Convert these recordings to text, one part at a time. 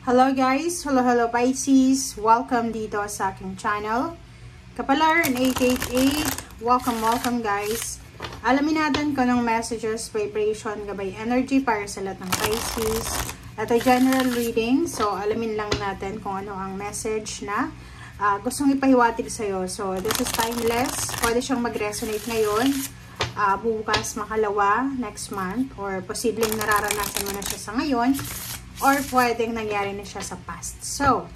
Hello guys! Hello Pisces! Welcome dito sa aking channel. Kapalar 888. Welcome guys. Alamin natin kung anong messages, vibration, gabay energy para sa lahat ng Pisces. Ito general reading. So alamin lang natin kung ano ang message na gustong ipahiwatig sa'yo. So this is timeless. Pwede siyang mag-resonate ngayon, bukas, makalawa, next month, or posibleng nararanasan mo na siya sa ngayon, or pwedeng nangyari na siya sa past. So,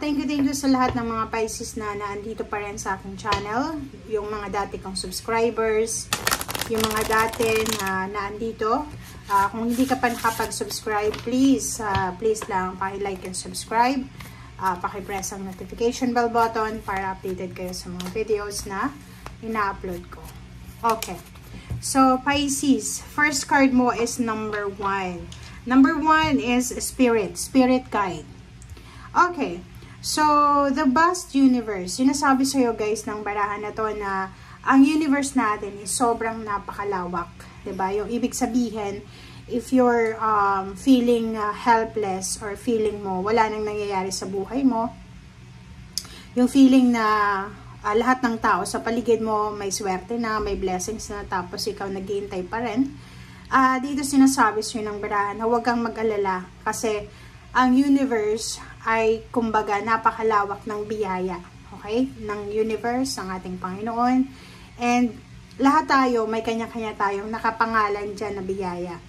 thank you sa lahat ng mga Pisces na naandito pa rin sa aking channel. Yung mga dati kong subscribers, yung mga dati na naandito. Kung hindi ka pa nakapag-subscribe, please lang, paki-like and subscribe. Paki-press ang notification bell button para updated kayo sa mga videos na ina-upload ko. Okay. So, Pisces, first card mo is number 1. Number 1 is spirit guide. Okay. So, the vast universe. Sinasabi sa'yo guys ng barahan na to na ang universe natin is sobrang napakalawak. Diba? Yung ibig sabihin, if you're feeling helpless or feeling mo wala nang nangyayari sa buhay mo, yung feeling na lahat ng tao sa paligid mo may swerte na, may blessings na, tapos ikaw naghihintay pa rin, dito sinasabi sa'yo ng barahan na huwag kang mag-alala kasi ang universe ay kumbaga napakalawak ng biyaya, okay? Ng universe, ang ating Panginoon, and lahat tayo may kanya-kanya tayong nakapangalan dyan na biyaya.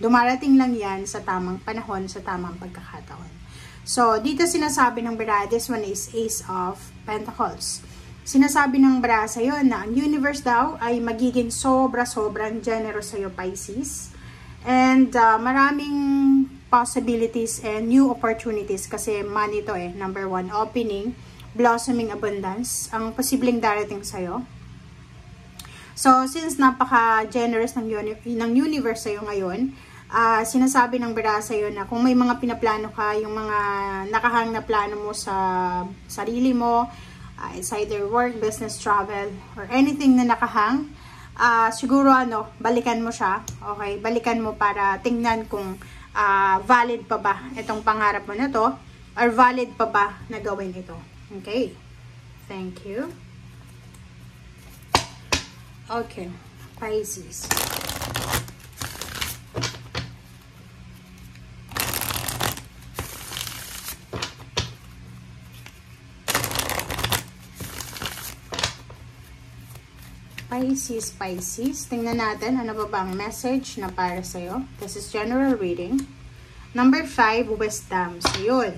Dumarating lang yan sa tamang panahon, sa tamang pagkakataon. So, dito sinasabi ng barahan, this one is Ace of Pentacles. Sinasabi ng barahan sa'yo na ang universe daw ay magiging sobrang generous sa'yo, Pisces. And maraming possibilities and new opportunities kasi money to number 1, opening, blossoming abundance, ang posibleng darating sa'yo. So, since napaka-generous ng universe sa'yo ngayon, sinasabi ng barahan sa'yo na kung may mga pinaplano ka, yung mga nakahang na plano mo sa sarili mo, it's either work, business, travel, or anything na nakahang, siguro balikan mo siya, okay? Balikan mo para tingnan kung valid pa ba itong pangarap mo na to, or valid pa ba na gawin ito. Okay? Thank you. Okay, Pisces. Pisces. Tingnan natin ano ba ang message na para sa'yo. This is general reading. Number 5, wisdom. So, yun.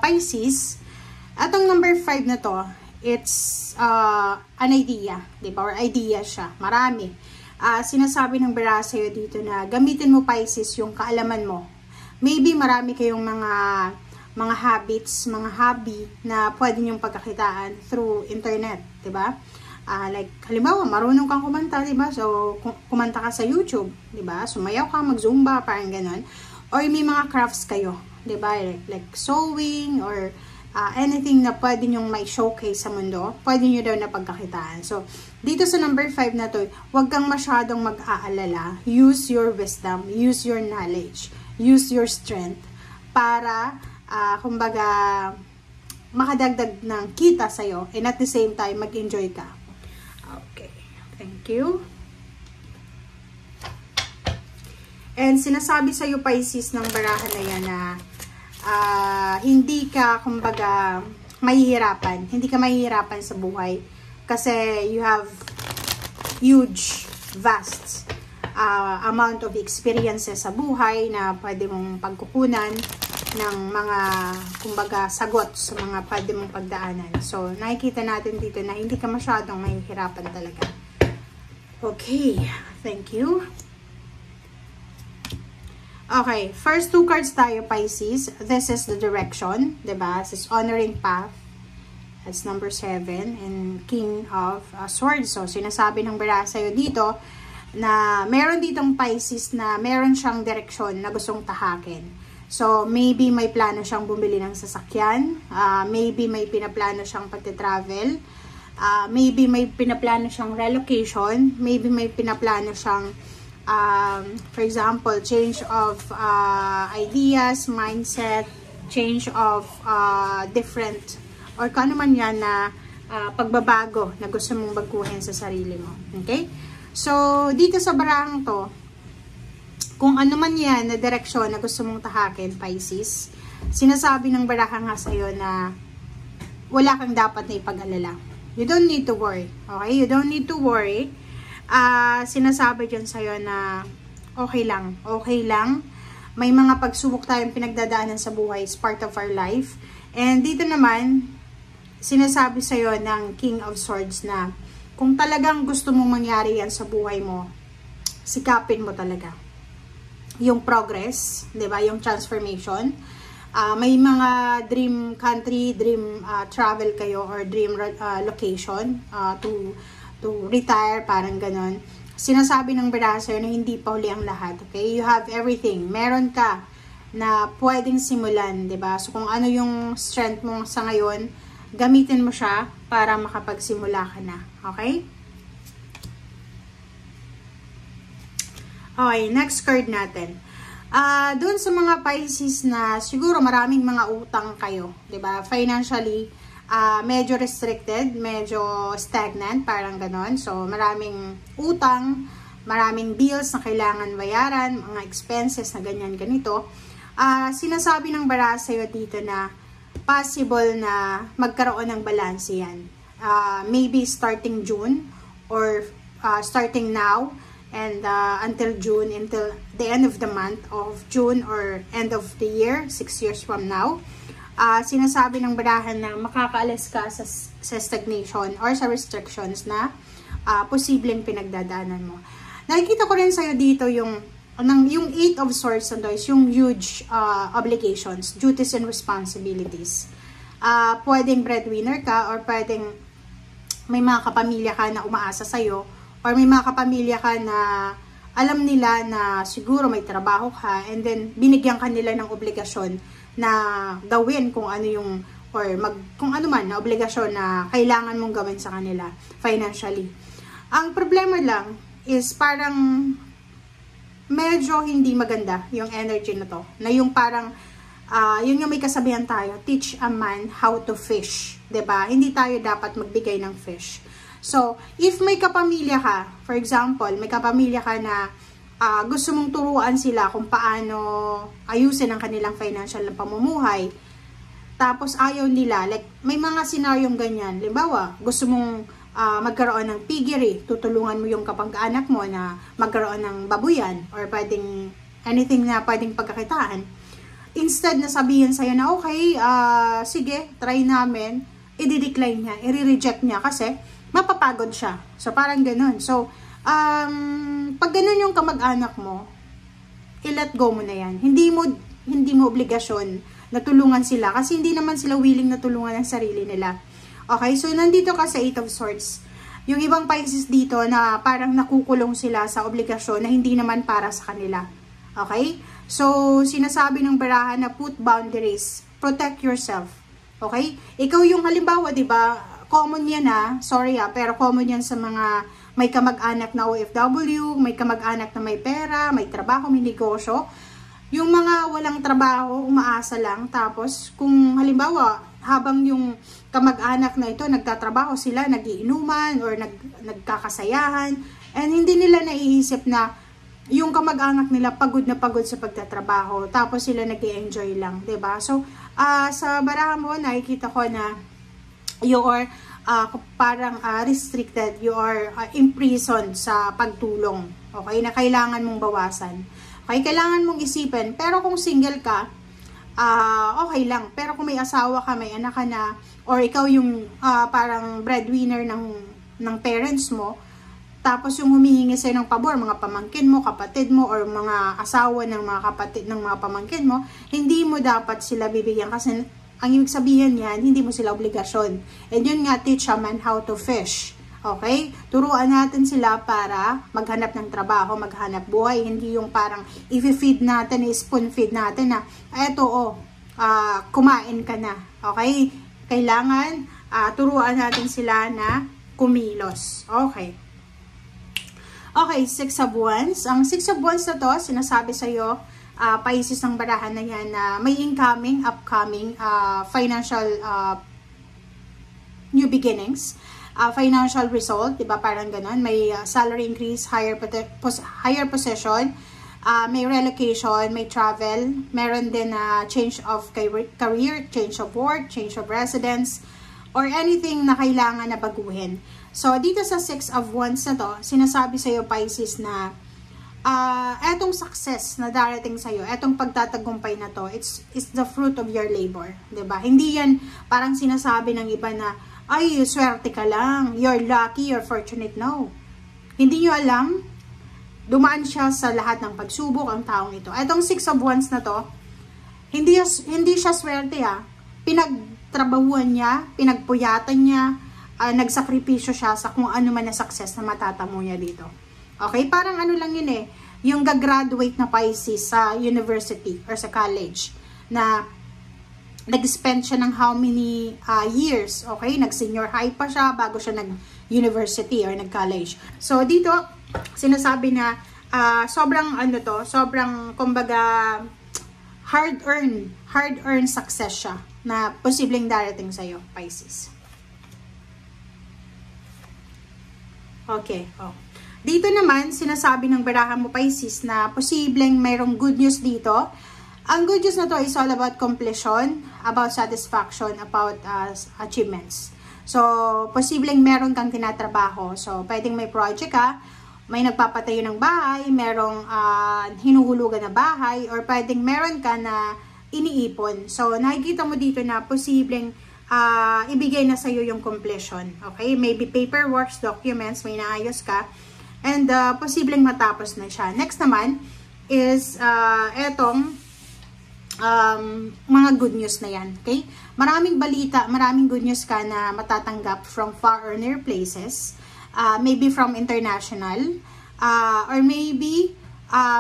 Pisces, atong number 5 na to, it's an idea. Diba? Or idea siya. Marami. Sinasabi ng barahan sa'yo dito na gamitin mo, Pisces, yung kaalaman mo. Maybe marami kayong mga habits, mga hobby na pwede nyong pagkakitaan through internet. Diba? Like, halimbawa, marunong kang kumanta, diba? So, kumanta ka sa YouTube, diba? Sumayaw ka, mag-zumba, parang ganon. Or may mga crafts kayo, diba? Like sewing, or anything na pwede nyong may showcase sa mundo, pwede nyo daw na pagkakitaan. So, dito sa number 5 na to, huwag kang masyadong mag-aalala. Use your wisdom, use your knowledge, use your strength, para, kumbaga, makadagdag ng kita sa'yo, and at the same time, mag-enjoy ka. Okay, thank you. And sinasabi sa iyo, Pisces, ng barahan na yan na hindi ka, kumbaga, mahihirapan. Hindi ka mahihirapan sa buhay kasi you have huge, vast amount of experiences sa buhay na pwede mong pagkukunan ng mga, kumbaga, sagot sa mga pwede mong pagdaanan. So, nakikita natin dito na hindi ka masyadong mahihirapan talaga. Okay, thank you. Okay, first 2 cards tayo, Pisces. This is the direction, diba? This is honoring path. That's number 7. And King of Swords. So, sinasabi ng barahan sa'yo dito na meron ditong Pisces na meron siyang direksyon na gustong tahakin. So, maybe may plano siyang bumili ng sasakyan. Maybe may pinaplano siyang pagte-travel. Maybe may pinaplano siyang relocation. Maybe may pinaplano siyang For example, change of ideas, mindset, change of different, or kung ano man yan na pagbabago na gusto mong baguhin sa sarili mo. Okay? So, dito sa barahang to, kung ano man yan na direksyon na gusto mong tahakin, Pisces, sinasabi ng baraha nga sa'yo na wala kang dapat na ipag-alala. You don't need to worry. Okay? You don't need to worry. Sinasabi dyan sa'yo na okay lang. Okay lang. May mga pagsubok tayong pinagdadaanan sa buhay. It's part of our life. And dito naman, sinasabi sa'yo ng King of Swords na kung talagang gusto mong mangyari yan sa buhay mo, sikapin mo talaga. Yung progress, di ba? Yung transformation. May mga dream country, dream travel kayo, or dream location to retire, parang ganon. Sinasabi ng baraha sa'yo na hindi pa huli ang lahat. Okay? You have everything. Meron ka na pwedeng simulan, di ba? So, kung ano yung strength mo sa ngayon, gamitin mo siya para makapagsimula ka na. Okay? Okay, next card natin. Doon sa mga Pisces na siguro maraming mga utang kayo, 'di ba? Financially, medyo restricted, medyo stagnant, parang ganon. So, maraming utang, maraming bills na kailangan bayaran, mga expenses na ganyan, ganito. Sinasabi ng baraha sa'yo dito na possible na magkaroon ng balance yan. Maybe starting June or starting now and until June, until the end of the month of June or end of the year, 6 years from now. Sinasabi ng barahan na makakaalis ka sa stagnation or sa restrictions na posibleng pinagdadaanan mo. Nakikita ko rin sa'yo dito yung 8 of Swords and Toys, yung huge obligations, duties and responsibilities. Pwedeng breadwinner ka, or pwedeng may mga kapamilya ka na umaasa sa'yo, or may mga kapamilya ka na alam nila na siguro may trabaho ka, and then binigyan ka nila ng obligasyon na gawin kung ano yung, or kung ano man na obligasyon na kailangan mong gawin sa kanila financially. Ang problema lang is parang medyo hindi maganda yung energy na to. Na yung parang, yun yung may kasabihan tayo, teach a man how to fish. 'Di ba? Hindi tayo dapat magbigay ng fish. So, if may kapamilya ka, for example, may kapamilya ka na gusto mong turuan sila kung paano ayusin ang kanilang financial na pamumuhay, tapos ayaw nila, like, may mga senaryong ganyan. Halimbawa, gusto mong magkaroon ng piggery, tutulungan mo yung kapag-anak mo na magkaroon ng babuyan or pwedeng anything na pwedeng pagkakitaan. Instead na sabihin sa'yo na okay, sige, try namin, i-decline niya, i-reject niya kasi mapapagod siya. So, parang ganun. So, pag ganun yung kamag-anak mo, i-let go mo na yan. Hindi mo obligasyon na tulungan sila kasi hindi naman sila willing na tulungan ang sarili nila. Okay, so nandito ka sa 8 of Swords. Yung ibang Pisces dito na parang nakukulong sila sa obligasyon na hindi naman para sa kanila. Okay? So, sinasabi ng baraha na put boundaries. Protect yourself. Okay? Ikaw yung halimbawa, di ba? Common yan sorry pero common yan sa mga may kamag-anak na OFW, may kamag-anak na may pera, may trabaho, may negosyo. Yung mga walang trabaho, umaasa lang. Tapos, kung halimbawa, habang yung kamag-anak na ito, nagtatrabaho sila, nagiinuman, or nagkakasayahan, and hindi nila naiisip na yung kamag-anak nila pagod na pagod sa pagtatrabaho, tapos sila nag-i-enjoy lang, 'di ba? So, sa baraha mo, nakikita ko na you are parang restricted, you are imprisoned sa pagtulong, okay, na kailangan mong bawasan. Okay, kailangan mong isipin, pero kung single ka, okay lang. Pero kung may asawa ka, may anak ka na, or ikaw yung parang breadwinner ng parents mo, tapos yung humihingi sa'yo ng pabor, mga pamangkin mo, kapatid mo, or mga asawa ng mga kapatid ng mga pamangkin mo, hindi mo dapat sila bibigyan kasi ang ibig sabihin yan, hindi mo sila obligasyon. And yun nga, teach a man how to fish. Okay? Turuan natin sila para maghanap ng trabaho, maghanap buhay. Hindi yung parang i-feed natin, i-spoon feed natin na, eto kumain ka na. Okay? Kailangan turuan natin sila na kumilos. Okay. Okay, Six of Wands. Ang Six of Wands na to, sinasabi sa'yo, Pisces ng barahan na yan, na may incoming, upcoming, financial new beginnings, financial result, diba? Parang ganun. May salary increase, higher position, may relocation, may travel, meron din change of career, change of work, change of residence, or anything na kailangan na baguhin. So, dito sa Six of Wands na to, sinasabi sa'yo, Pisces, na etong success na darating sa'yo, etong pagtatagumpay na to, it's the fruit of your labor. Diba? Hindi yan parang sinasabi ng iba na, ay, swerte ka lang, you're lucky, you're fortunate. No. Hindi nyo alam, dumaan siya sa lahat ng pagsubok ang taong ito. Etong Six of Wands na to, hindi siya swerte pinagtrabahuan niya, pinagpuyatan niya, nagsakripisyo siya sa kung ano man na success na matatamo niya dito. Okay? Parang ano lang yun yung gagraduate na Pisces sa university or sa college na nag-spend siya ng how many years, okay? Nag-senior high pa siya bago siya nag-university or nag-college. So, dito, sinasabi na sobrang sobrang kumbaga hard-earned success siya na posibleng darating sa'yo, Pisces. Okay, Dito naman, sinasabi ng barahan mo, Pisces, na posibleng mayroong good news dito. Ang good news na to is all about completion, about satisfaction, about achievements. So, posibleng meron kang tinatrabaho. So, pwedeng may project ka, may nagpapatayo ng bahay, merong hinuhulugan na bahay, or pwedeng meron ka na iniipon. So, nakikita mo dito na posibleng ibigay na sa'yo yung completion. Okay? Maybe paperwork, documents, may naayos ka. And posibleng matapos na siya. Next naman is etong mga good news na yan. Okay? Maraming balita, maraming good news ka na matatanggap from far or near places. Maybe from international. Or maybe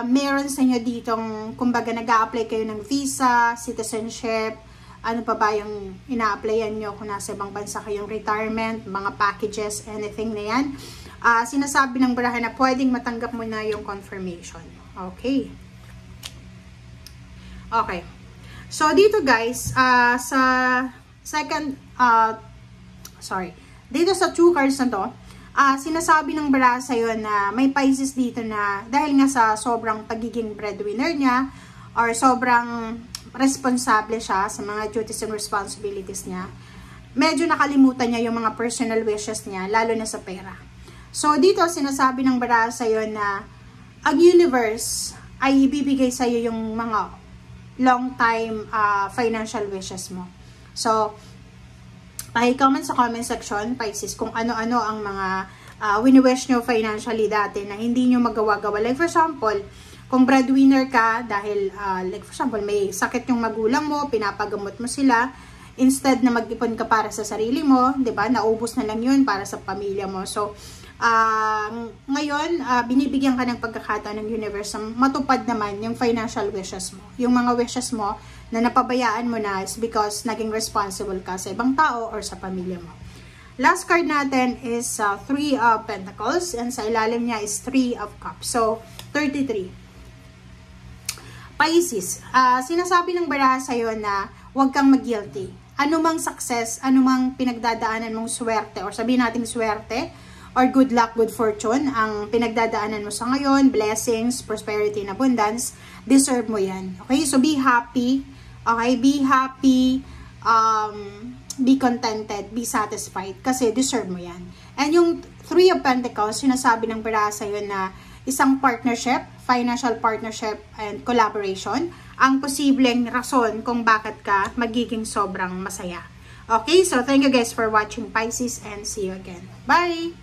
meron sa inyo ditong, kumbaga nag-a-apply kayo ng visa, citizenship, ano pa ba yung ina-applyan nyo kung nasa ibang bansa kayong retirement, mga packages, anything na yan. Sinasabi ng barahan na pwedeng matanggap mo na yung confirmation. Okay. Okay. So, dito guys, sa second, dito sa two cards na to, sinasabi ng barahan sa'yo na may Pisces dito na dahil nga sa sobrang pagiging breadwinner niya, or sobrang responsable siya sa mga duties and responsibilities niya, medyo nakalimutan niya yung mga personal wishes niya, lalo na sa pera. So, dito sinasabi ng barahan sa'yo na ang universe ay ibibigay sa'yo yung mga long time financial wishes mo. So, paki-comment sa comment section, Pisces, kung ano-ano ang mga wini-wish nyo financially dati na hindi nyo magawa-gawa. Like for example, kung breadwinner ka dahil, like for example, may sakit yung magulang mo, pinapagamot mo sila, instead na mag-ipon ka para sa sarili mo, 'di ba? Naubos na lang 'yun para sa pamilya mo. So, ngayon, binibigyan ka ng pagkakataon ng universe na matupad naman yung financial wishes mo. Yung mga wishes mo na napabayaan mo na is because naging responsible ka sa ibang tao or sa pamilya mo. Last card natin is Three of Pentacles, and sa ilalim niya is Three of Cups. So, 33. Pisces, sinasabi ng baraha sa'yo na huwag kang mag-guilty. Anumang success, anumang pinagdadaanan mong swerte, or sabihin natin swerte, or good luck, good fortune, ang pinagdadaanan mo sa ngayon, blessings, prosperity, and abundance, deserve mo yan. Okay? So, be happy. Okay? Be happy. Be contented. Be satisfied. Kasi deserve mo yan. And yung Three of Pentacles, sinasabi ng baraha sa'yo na isang partnership, financial partnership and collaboration, ang posibleng rason kung bakit ka magiging sobrang masaya. Okay, so thank you guys for watching, Pisces, and see you again. Bye!